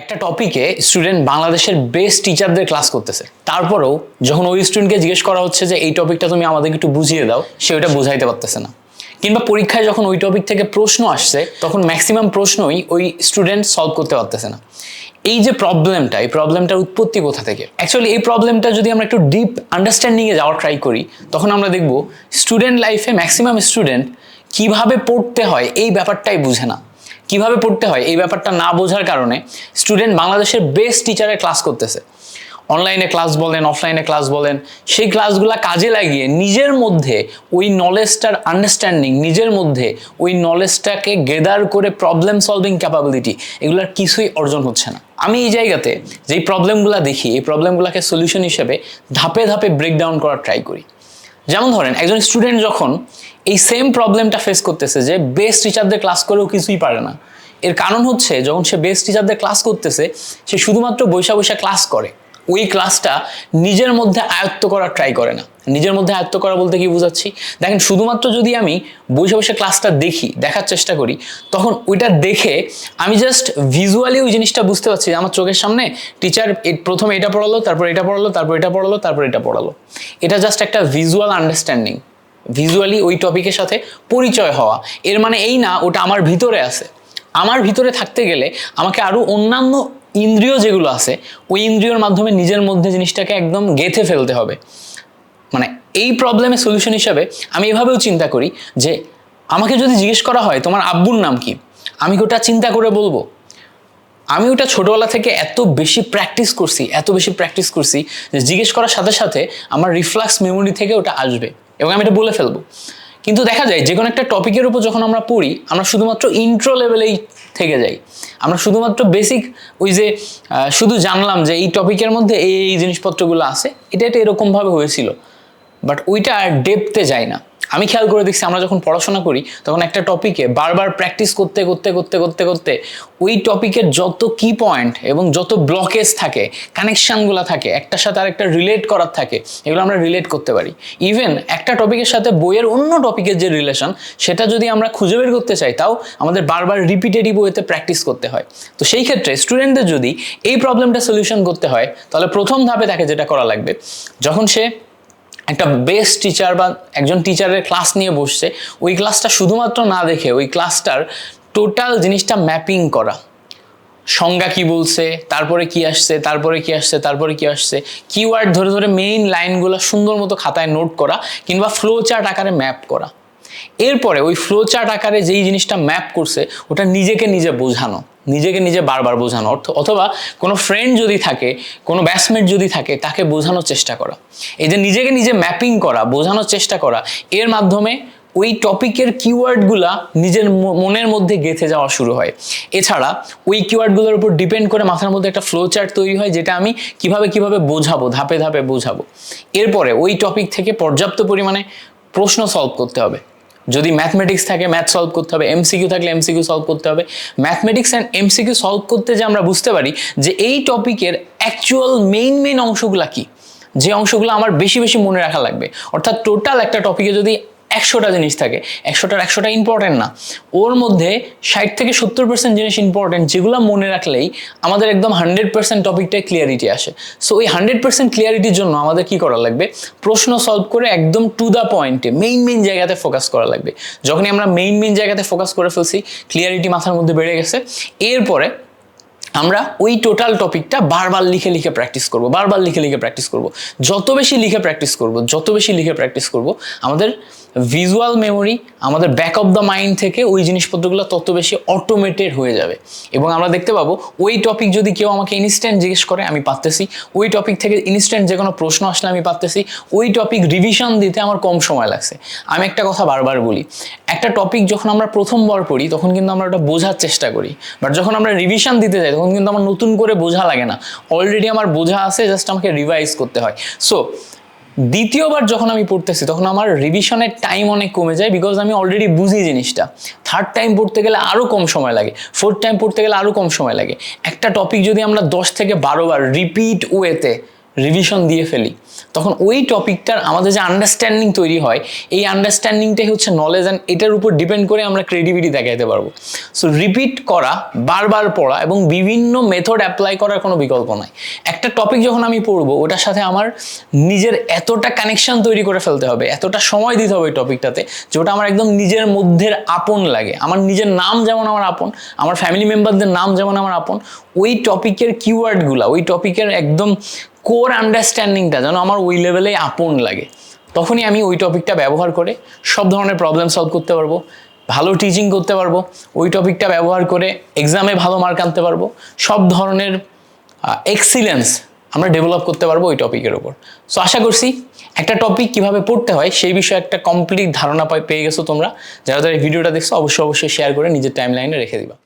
একটা টপিকে স্টুডেন্ট বাংলাদেশের বেস্ট টিচারদের ক্লাস করতেছে, তারপরেও যখন ওই স্টুডেন্টকে জিজ্ঞেস করা হচ্ছে যে এই টপিকটা তুমি আমাদেরকে একটু বুঝিয়ে দাও, সে ওইটা বুঝাইতে পারতেছে না। কিংবা পরীক্ষায় যখন ওই টপিক থেকে প্রশ্ন আসছে তখন ম্যাক্সিমাম প্রশ্নই ওই স্টুডেন্ট সলভ করতে পারতেছে না। এই যে প্রবলেমটা, এই প্রবলেমটার উৎপত্তি কোথা থেকে? অ্যাকচুয়ালি এই প্রবলেমটা যদি আমরা একটু ডিপ আন্ডারস্ট্যান্ডিংয়ে যাওয়ার ট্রাই করি, তখন আমরা দেখব স্টুডেন্ট লাইফে ম্যাক্সিমাম স্টুডেন্ট কিভাবে পড়তে হয় এই ব্যাপারটাই বুঝে না। কিভাবে পড়তে হয় এই ব্যাপারটা না বোঝার কারণে স্টুডেন্ট বাংলাদেশের বেস্ট টিচারের ক্লাস করতেছে, অনলাইনে ক্লাস বলেন, অফলাইনে ক্লাস বলেন, সেই ক্লাসগুলো কাজে লাগিয়ে নিজের মধ্যে ওই নলেজটার আন্ডারস্ট্যান্ডিং, নিজের মধ্যে ওই নলেজটাকে গেদার করে প্রবলেম সলভিং ক্যাপাবিলিটি, এগুলোর কিছুই অর্জন হচ্ছে না। আমি এই জায়গাতে যেই প্রবলেমগুলো দেখি, এই প্রবলেমগুলোকে সলিউশন হিসেবে ধাপে ধাপে ব্রেকডাউন করার ট্রাই করি। যেমন ধরেন, একজন স্টুডেন্ট যখন এই সেম প্রবলেমটা ফেস করতেছে যে বেস্ট টিচারদের ক্লাস করেও কিছুই পারে না, এর কারণ হচ্ছে যখন সে বেস্ট টিচারদের ক্লাস করতেছে, সে শুধুমাত্র বৈশা বৈশা ক্লাস করে, ওই ক্লাসটা নিজের মধ্যে আয়ত্ত করার ট্রাই করে না। নিজের মধ্যে আয়ত্ত করা বলতে কি বোঝাচ্ছি? দেখেন, শুধুমাত্র যদি আমি বসে বসে ক্লাসটা দেখার চেষ্টা করি, তখন ওইটা দেখে আমি জাস্ট ভিজুয়ালি ওই জিনিসটা বুঝতে পারছি যে আমার চোখের সামনে টিচার প্রথমে এটা পড়ালো, তারপর এটা পড়ালো, তারপর এটা পড়ালো, তারপর এটা পড়ালো। এটা জাস্ট একটা ভিজুয়াল আন্ডারস্ট্যান্ডিং, ভিজুয়ালি ওই টপিকের সাথে পরিচয় হওয়া। এর মানে এই না ওটা আমার ভিতরে আছে। আমার ভিতরে থাকতে গেলে আমাকে আরও অন্যান্য ইন্দ্রিয় যেগুলো আছে, ওই ইন্দ্রিয়র মাধ্যমে নিজের মধ্যে জিনিসটাকে একদম গেঁথে ফেলতে হবে। মানে এই প্রবলেমের সলিউশন হিসাবে আমি এভাবেও চিন্তা করি যে আমাকে যদি জিজ্ঞেস করা হয় তোমার আব্বুর নাম কি, আমি ওটা চিন্তা করে বলবো। আমি ওটা ছোটবেলা থেকে এত বেশি প্র্যাকটিস করছি যে জিজ্ঞেস করার সাথে সাথে আমার রিফ্লাক্স মেমোরি থেকে ওটা আসবে এবং আমি এটা বলে ফেলবো। কিন্তু দেখা যায় যে কোনো একটা টপিকের উপর যখন আমরা পড়ি, আমরা শুধুমাত্র ইন্ট্রো লেভেলেই থেকে যাই। আমরা শুধুমাত্র বেসিক ওই যে শুধু জানলাম যে এই টপিকের মধ্যে এই জিনিসপত্রগুলো আছে, এটা এরকমভাবে হয়েছিল, বাট ওইটা আর ডেপথে যায় না। আমি খেয়াল করে দেখছি, আমরা যখন পড়াশোনা করি তখন একটা টপিকে বারবার প্র্যাকটিস করতে করতে করতে করতে করতে ওই টপিকের যত কি পয়েন্ট এবং যত ব্লকেজ থাকে, কানেকশানগুলো থাকে, একটার সাথে আরেকটা রিলেট করার থাকে, এগুলো আমরা রিলেট করতে পারি। ইভেন একটা টপিকের সাথে বইয়ের অন্য টপিকের যে রিলেশন, সেটা যদি আমরা খুঁজে বের করতে চাই, তাও আমাদের বারবার রিপিটেটিভ ওয়েতে প্র্যাকটিস করতে হয়। তো সেই ক্ষেত্রে স্টুডেন্টদের যদি এই প্রবলেমটা সলিউশন করতে হয়, তাহলে প্রথম ধাপে তাকে যেটা করা লাগবে, যখন সে একটা বেস্ট টিচার বা একজন টিচারের ক্লাস নিয়ে বসছে, ওই ক্লাসটা শুধুমাত্র না দেখে ওই ক্লাসটার টোটাল জিনিসটা ম্যাপিং করা। সংজ্ঞা কি বলছে, তারপরে কি আসছে, তারপরে কি আসছে, তারপরে কি আসছে, কিওয়ার্ড ধরে ধরে মেইন লাইনগুলো সুন্দর মতো খাতায় নোট করা কিংবা ফ্লো চার্ট আকারে ম্যাপ করা। এরপরে ওই ফ্লো চার্ট আকারে যেই জিনিসটা ম্যাপ করছে, ওটা নিজেকে নিজে বোঝানো, নিজেকে নিজে বারবার বোঝানো, অথবা কোনো ফ্রেন্ড যদি থাকে, কোনো ব্যাচমেট যদি থাকে, তাকে বোঝানোর চেষ্টা করা। এই যে নিজেকে নিজে ম্যাপিং করা, বোঝানোর চেষ্টা করা, এর মাধ্যমে ওই টপিকের কিওয়ার্ডগুলা নিজের মনের মধ্যে গেঁথে যাওয়া শুরু হয়। এছাড়া ওই কিওয়ার্ডগুলোর উপর ডিপেন্ড করে মাথার মধ্যে একটা ফ্লো চার্ট তৈরি হয়, যেটা আমি কিভাবে বোঝাবো, ধাপে ধাপে বোঝাবো। এরপরে ওই টপিক থেকে পর্যাপ্ত পরিমাণে প্রশ্ন সলভ করতে হবে। যদি ম্যাথমেটিক্স থাকে, ম্যাথ সলভ করতে হবে, এমসিকিউ থাকলে এমসিকিউ সলভ করতে হবে। ম্যাথমেটিক্স অ্যান্ড এমসিকিউ সলভ করতে যে আমরা বুঝতে পারি যে এই টপিকের অ্যাকচুয়াল মেইন অংশগুলো কি, যে অংশগুলো আমার বেশি বেশি মনে রাখা লাগবে। অর্থাৎ টোটাল একটা টপিকে যদি 100টা জিনিস থাকে, 100টা ইম্পর্টেন্ট না, ওর মধ্যে 60 থেকে 70% জিনিস ইম্পর্টেন্ট, যেগুলো মনে রাখলেই আমাদের একদম 100% টপিকটায় ক্লিয়ারিটি আসে। সো ওই 100% ক্লিয়ারিটির জন্য আমাদের কি করা লাগবে? প্রশ্ন সলভ করে একদম টু দ্য পয়েন্টে মেইন জায়গাতে ফোকাস করা লাগবে। যখনই আমরা মেইন জায়গাতে ফোকাস করে ফেলছি, ক্লিয়ারিটি মাথার মধ্যে বেড়ে গেছে, এরপরে আমরা ওই টোটাল টপিকটা বারবার লিখে প্র্যাকটিস করব। যত বেশি লিখে প্র্যাকটিস করব, আমাদের ভিজুয়াল মেমোরি, আমাদের ব্যাক অফ দ্য মাইন্ড থেকে ওই জিনিসপত্রগুলো তত বেশি অটোমেটেড হয়ে যাবে এবং আমরা দেখতে পাবো ওই টপিক যদি কেউ আমাকে ইনস্ট্যান্ট জিজ্ঞেস করে, আমি পারতেছি। ওই টপিক থেকে ইনস্ট্যান্ট যে কোনো প্রশ্ন আসলে আমি পারতেছি। ওই টপিক রিভিশন দিতে আমার কম সময় লাগছে। আমি একটা কথা বারবার বলি, একটা টপিক যখন আমরা প্রথমবার পড়ি, তখন কিন্তু আমরা ওটা বোঝার চেষ্টা করি, বাট যখন আমরা রিভিশন দিতে যাই, তখন কিন্তু আমার নতুন করে বোঝা লাগে না, অলরেডি আমার বোঝা আছে, জাস্ট আমাকে রিভাইজ করতে হয়। সো দ্বিতীয়বার যখন আমি পড়তেছি, তখন আমার রিভিশনের টাইম অনেক কমে যায়, বিকজ আমি অলরেডি বুঝি জিনিসটা। থার্ড টাইম পড়তে গেলে আরও কম সময় লাগে, ফোর্থ টাইম পড়তে গেলে আরও কম সময় লাগে। একটা টপিক যদি আমরা 10 থেকে 12 বার রিভিশন দিয়ে ফেলি, তখন ওই টপিকটার আমাদের যে আন্ডারস্ট্যান্ডিং তৈরি হয়, এই আন্ডারস্ট্যান্ডিংটাই হচ্ছে নলেজ, অ্যান্ড এটার উপর ডিপেন্ড করে আমরা ক্রেডিবিলিটি দেখাইতে পারবো। সো রিপিট করা, বারবার পড়া এবং বিভিন্ন মেথড অ্যাপ্লাই করার কোনো বিকল্প নাই। একটা টপিক যখন আমি পড়বো, ওটার সাথে আমার নিজের এতটা কানেকশন তৈরি করে ফেলতে হবে, এতটা সময় দিতে হবে ওই টপিকটাতে, যে ওটা আমার একদম নিজের মধ্যে আপন লাগে। আমার নিজের নাম যেমন আমার আপন, আমার ফ্যামিলি মেম্বারদের নাম যেমন আমার আপন, ওই টপিকের কিওয়ার্ডগুলা, ওই টপিকের একদম কোর আন্ডারস্ট্যান্ডিংটা যেন আমার ওই লেভেলে আপন লাগে। তখনই আমি ওই টপিকটা ব্যবহার করে সব ধরনের প্রবলেম সলভ করতে পারবো, ভালো টিচিং করতে পারবো, ওই টপিকটা ব্যবহার করে এক্সামে ভালো মার্ক আনতে পারবো, সব ধরনের এক্সিলেন্স আমরা ডেভেলপ করতে পারবো ওই টপিকের উপর। সো আশা করছি একটা টপিক কিভাবে পড়তে হয় সেই বিষয়ে একটা কমপ্লিট ধারণা পেয়ে গেছো তোমরা। যারা এই ভিডিওটা দেখছো অবশ্যই শেয়ার করে নিজের টাইমলাইনে রেখে দিবা।